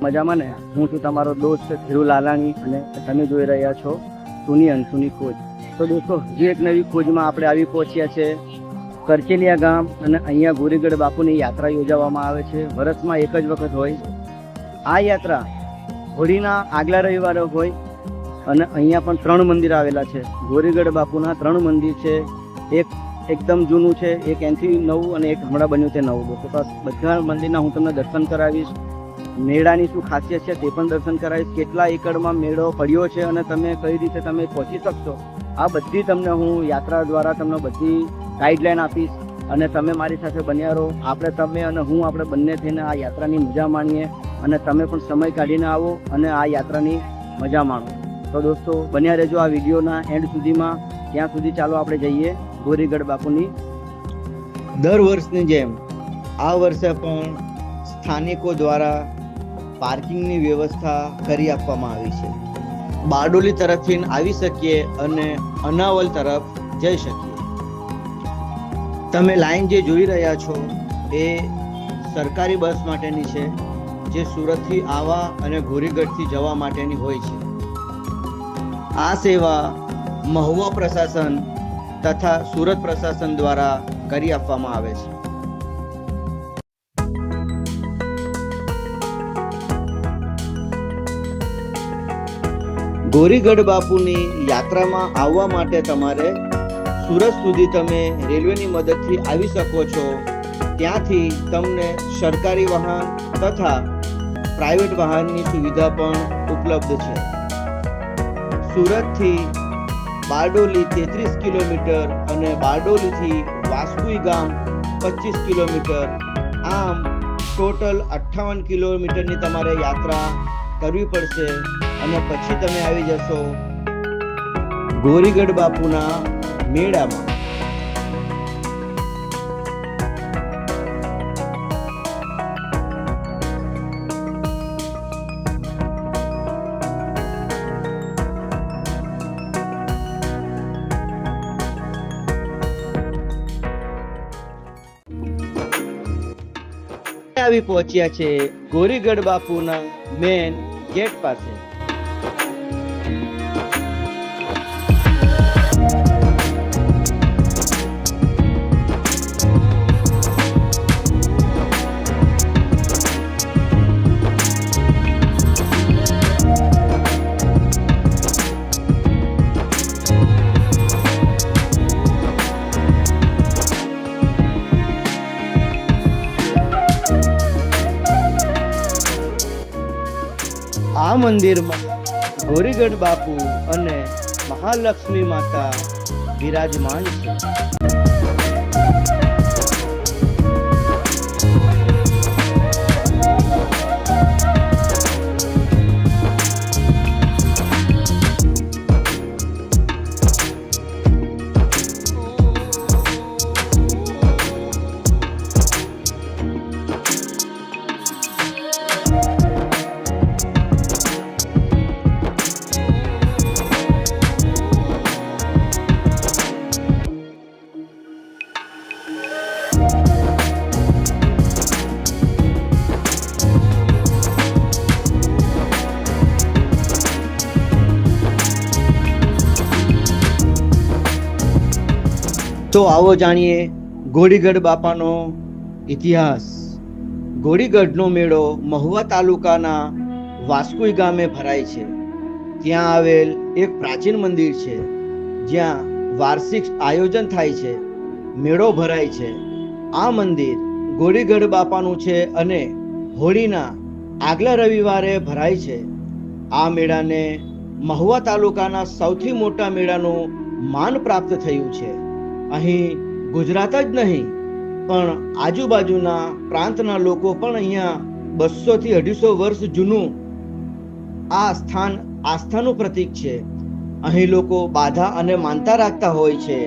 મજામાં ને? હું છું તમારો દોસ્ત ધીરુ લાલાણી અને તમે જોઈ રહ્યા છો સુની અનસુની ખોજ. તો દોસ્તો, હજી એક નવી ખોજમાં આપણે આવી પહોંચ્યા છે કરચેલિયા ગામ, અને અહીંયા ગોરીગઢ બાપુની યાત્રા યોજવામાં આવે છે. વર્ષમાં એક જ વખત હોય આ યાત્રા. હોળીના આગલા રવિવારે હોય અને અહીંયા પણ 3 મંદિર આવેલા છે. ગોરીગઢ બાપુના 3 મંદિર છે. એક એકદમ જૂનું છે, એક એનાથી નવું અને એક હમણાં બન્યું તે નવું. દોસ્તો, તો બધા મંદિરના હું તમને દર્શન કરાવીશ. મેળાની શું ખાસિયત છે તે પણ દર્શન કરાવીશ. કેટલા એકડમાં મેળો પડ્યો છે અને તમે કઈ રીતે તમે પહોંચી શકશો, આ બધી તમને હું યાત્રા દ્વારા તમને બધી ગાઈડલાઈન આપીશ. અને તમે મારી સાથે બન્યા રહો. તમે અને હું આપણે બંને થઈને આ યાત્રાની મજા માણીએ અને તમે પણ સમય કાઢીને આવો અને આ યાત્રાની મજા માણો. તો દોસ્તો, બન્યા રહેજો આ વિડીયોના એન્ડ સુધીમાં. ત્યાં સુધી ચાલો આપણે જઈએ ગોરીગઢ બાપુની. દર વર્ષની જેમ આ વર્ષે પણ સ્થાનિકો દ્વારા પાર્કિંગની વ્યવસ્થા કરી આપવામાં આવી છે. બારડોલી તરફથી આવી શકીએ અને અનાવલ તરફ જઈ શકીએ. તમે લાઈન જે જોઈ રહ્યા છો એ સરકારી બસ માટેની છે, જે સુરતથી આવવા અને ગોરીગઢથી જવા માટેની હોય છે. આ સેવા મહુવા પ્રશાસન તથા સુરત પ્રશાસન દ્વારા કરી આપવામાં આવે છે. ગોરીગઢ બાપુની યાત્રામાં આવવા માટે તમારે સુરત સુધી તમે રેલવેની મદદથી આવી શકો છો. ત્યાંથી તમને સરકારી વાહન તથા પ્રાઇવેટ વાહનની સુવિધા પણ ઉપલબ્ધ છે. સુરતથી બારડોલી 33 કિલોમીટર અને બારડોલીથી વાસ્કુઈ ગામ 25 કિલોમીટર. આમ ટોટલ 58 કિલોમીટરની તમારે યાત્રા કરવી પડશે અને પછી તમે આવી જશો ગોરીગઢ બાપુના મેળામાં. આવી પહોંચ્યા છે ગોરીગઢ બાપુના મેન ગેટ પાસે. આ મંદિરમાં ગોરીગઢ બાપુ અને મહાલક્ષ્મી માતા વિરાજમાન છે. તો આવો જાણીએ ગોરીગઢ બાપાનો ઇતિહાસ. ગોરીગઢનો મેળો મહુવા તાલુકાના વાસ્કુઈ ગામે ભરાય છે. ત્યાં આવેલ એક પ્રાચીન મંદિર છે, જ્યાં વાર્ષિક આયોજન થાય છે, મેળો ભરાય છે. આ મંદિર ગોરીગઢ બાપાનું છે અને હોળીના આગલા રવિવારે ભરાય છે. આ મેળાને મહુવા તાલુકાના સૌથી મોટા મેળાનું માન પ્રાપ્ત થયું છે. અહીં ગુજરાત જ નહીં પણ આજુબાજુના પ્રાંતના લોકો પણ અહીંયા 200 થી 250 વર્ષ જૂનું આ સ્થાન આસ્થાનું પ્રતીક છે. અહીં લોકો બાધા અને માનતા રાખતા હોય છે.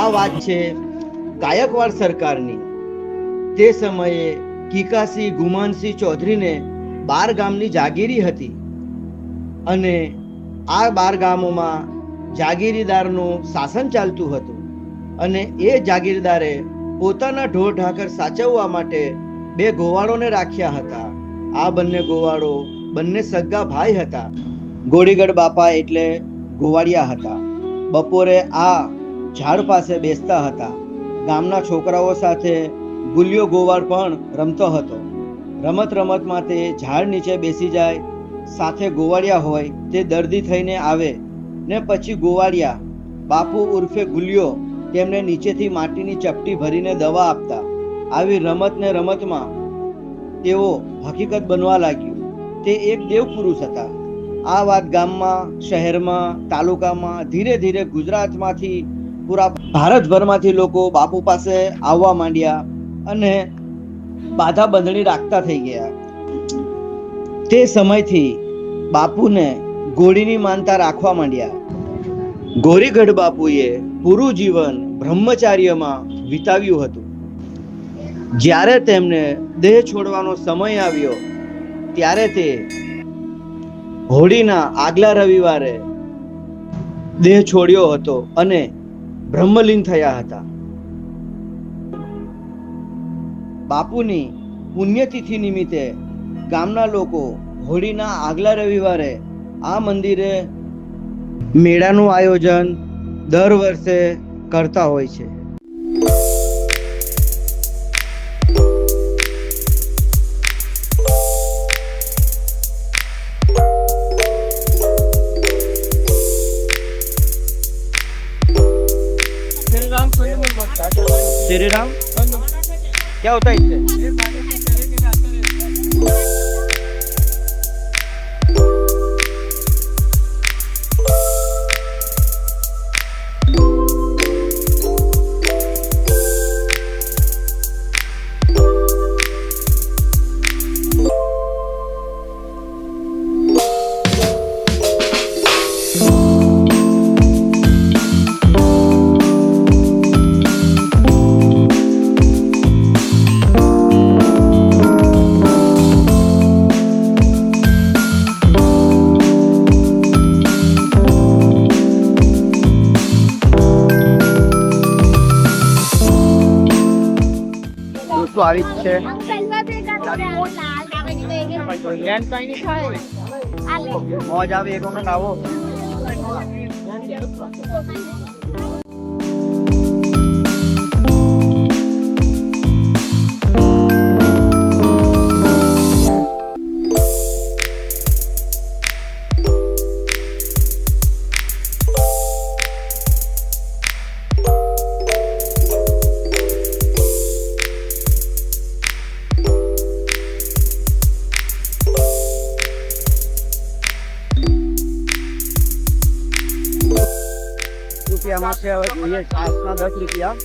આ વાત છે ગાયકવાડ સરકારની. તે સમયે કીકાસી ગુમાનસિંહ ચૌધરીને 12 ગામની જાગીરી હતી અને આ 12 ગામોમાં જાગીરીદારનું શાસન ચાલતું હતું અને એ જાગીરદારે પોતાના ઢોર ઢાકર સાચવવા માટે 2 ગોવાળોને રાખ્યા હતા. આ બંને ગોવાળો બંને સગા ભાઈ હતા. ગોળીગઢ બાપા એટલે ગોવાળિયા હતા. બપોરે આ ઝાડ પાસે બેસતા હતા. ગામના છોકરાઓ સાથે ગુલિયો ગોવાળ પણ રમતો હતો. રમત રમતમાં તે ઝાડ નીચે બેસી જાય. સાથે ગોવાળિયા હોય તે દર્દી થઈને આવે ને પછી ગોવાળિયા બાપુ ઉર્ફે ગુલિયો તેમને નીચેથી માટીની ચપટી ભરીને દવા આપતા. આવી રમત ને રમતમાં તેઓ હકીકત બનવા લાગ્યું. તે એક દેવ પુરુષ હતા. આ વાત ગામમાં, શહેરમાં, તાલુકામાં, ધીરે ધીરે ગુજરાતમાંથી, પૂરા ભારતભરમાંથી લોકો બાપુ પાસે આવવા માંડ્યા અને બાધા બંધણી રાખતા થઈ ગયા. તે સમયથી બાપુને ઘોડીની માનતા રાખવા માંડ્યા. ગોરીગઢ બાપુએ પૂરું જીવન બ્રહ્મચાર્યમાં વિતાવ્યું હતું. જ્યારે તેમને દેહ છોડવાનો સમય આવ્યો ત્યારે તે હોળીના આગલા રવિવારે દેહ છોડ્યો હતો અને બ્રહ્મલીન થયા હતા. બાપુની પુણ્યતિથિ નિમિત્તે ગામના લોકો હોળીના આગલા રવિવારે આ મંદિરે મેળાનું આયોજન દર વર્ષે કરતા હોય છે. श्री राम क्या होता है इससे? તો આવી જ છે. મોજ આવે એક વખત આવો. રૂપિયામાં છે હવે જોઈએ છાસના 10 રૂપિયા.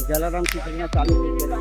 જલારામ ખીચડીના 40 રૂપિયા.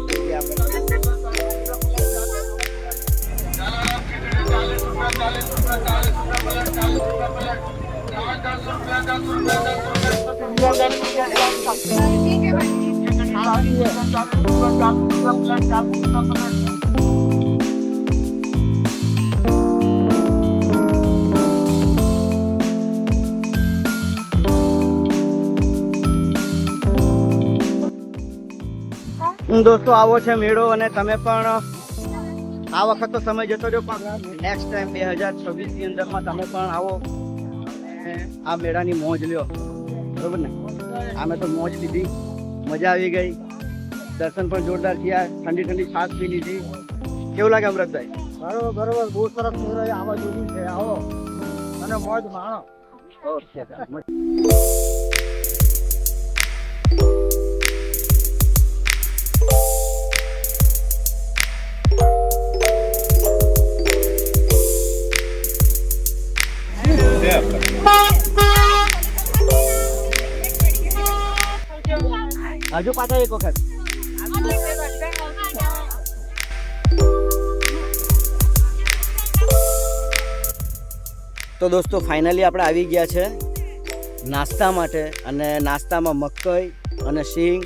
દોસ્તો આવો છે મેળો અને તમે પણ આ વખત તો સમય જતો રહ્યો પણ નેક્સ્ટ ટાઈમ 2026 ની અંદરમાં તમે પણ આવો અને આ મેળાની મોજ લ્યો. બરોબર ને? અમે તો મોજ લીધી, મજા આવી ગઈ, દર્શન પણ જોરદાર થયા, ઠંડી ઠંડી છાશ પી લીધી. કેવું લાગે અમૃતભાઈ? બરોબર બરોબર, બહુ સરસ મેળો આવા જોડી છે. આવો અને મોજ માણો. ઓકે. હજુ પાછા એક વખત. તો દોસ્તો ફાઇનલી આપણે આવી ગયા છે નાસ્તા માટે અને નાસ્તામાં મકઈ અને શીંગ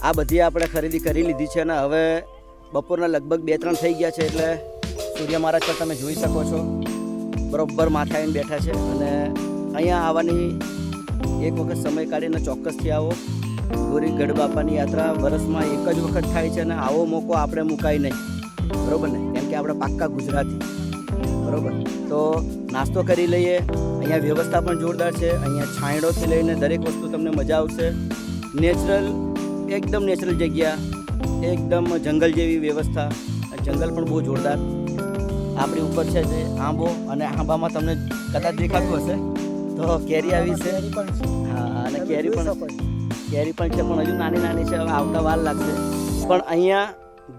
આ બધી આપણે ખરીદી કરી લીધી છે અને હવે બપોરના લગભગ 2-3 થઈ ગયા છે એટલે સૂર્ય મહારાજ પર તમે જોઈ શકો છો બરોબર માથે આવીને બેઠા છે અને અહીંયા આવવાની એક વખત સમય કાઢીને ચોક્કસથી આવો. ગોરીગઢ બાપાની યાત્રા વર્ષમાં એક જ વખત થાય છે અને આવો મોકો આપણે મુકાય નહીં, બરાબર ને, કેમ કે આપણે પાક્કા ગુજરાતી, બરાબર. તો નાસ્તો કરી લઈએ. અહીંયા વ્યવસ્થા પણ જોરદાર છે. અહીંયા છાંયડોથી લઈને દરેક વસ્તુ તમને મજા આવશે. નેચરલ, એકદમ નેચરલ જગ્યા, એકદમ જંગલ જેવી વ્યવસ્થા. જંગલ પણ બહુ જોરદાર. આપણી ઉપર છે જે આંબો અને આંબામાં તમને કદાચ દેખાતું હશે તો કેરી આવી છે. હા, અને કેરી પણ છે પણ હજુ નાની નાની છે, હવે આવતા વાર લાગશે. પણ અહીંયા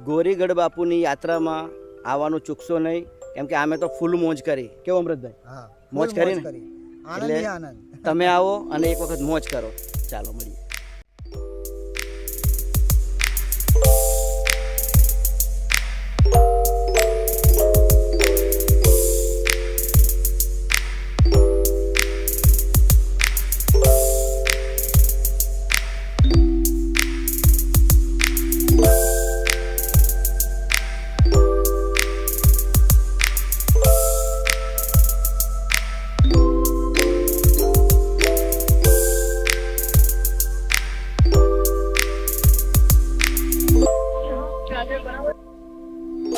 ગોરીગઢ બાપુની યાત્રામાં આવવાનું ચૂકશો નહીં, કેમ કે અમે તો ફૂલ મોજ કરી. કેવું અમૃતભાઈ? હા, મોજ કરીને એટલે આનંદ. તમે આવો અને એક વખત મોજ કરો. ચાલો મળીએ.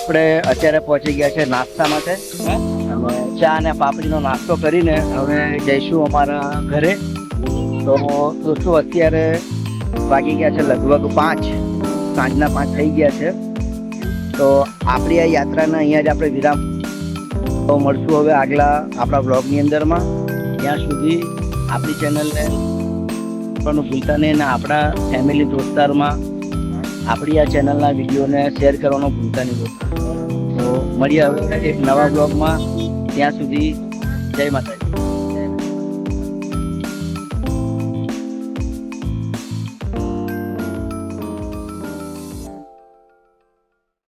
આપણે અત્યારે પહોંચી ગયા છે નાસ્તા માટે અને ચા અને પાપડીનો નાસ્તો કરીને હવે જઈશું અમારા ઘરે. તો દોસ્તો અત્યારે વાગી ગયા છે લગભગ 5, સાંજના 5 થઈ ગયા છે. તો આપણી આ યાત્રાના અહીંયા જ આપણે વિરામ. તો મળશું હવે આગલા આપણા બ્લોગની અંદરમાં. ત્યાં સુધી આપણી ચેનલને પણ ભૂલતા નહીં અને આપણા ફેમિલી દોસ્તારમાં આપણી આ ચેનલના વિડીયોને શેર કરવાનો ભૂલતા નહીં. તો મળીએ હવે એક નવા બ્લોગમાં. ત્યાં સુધી જય માતાજી.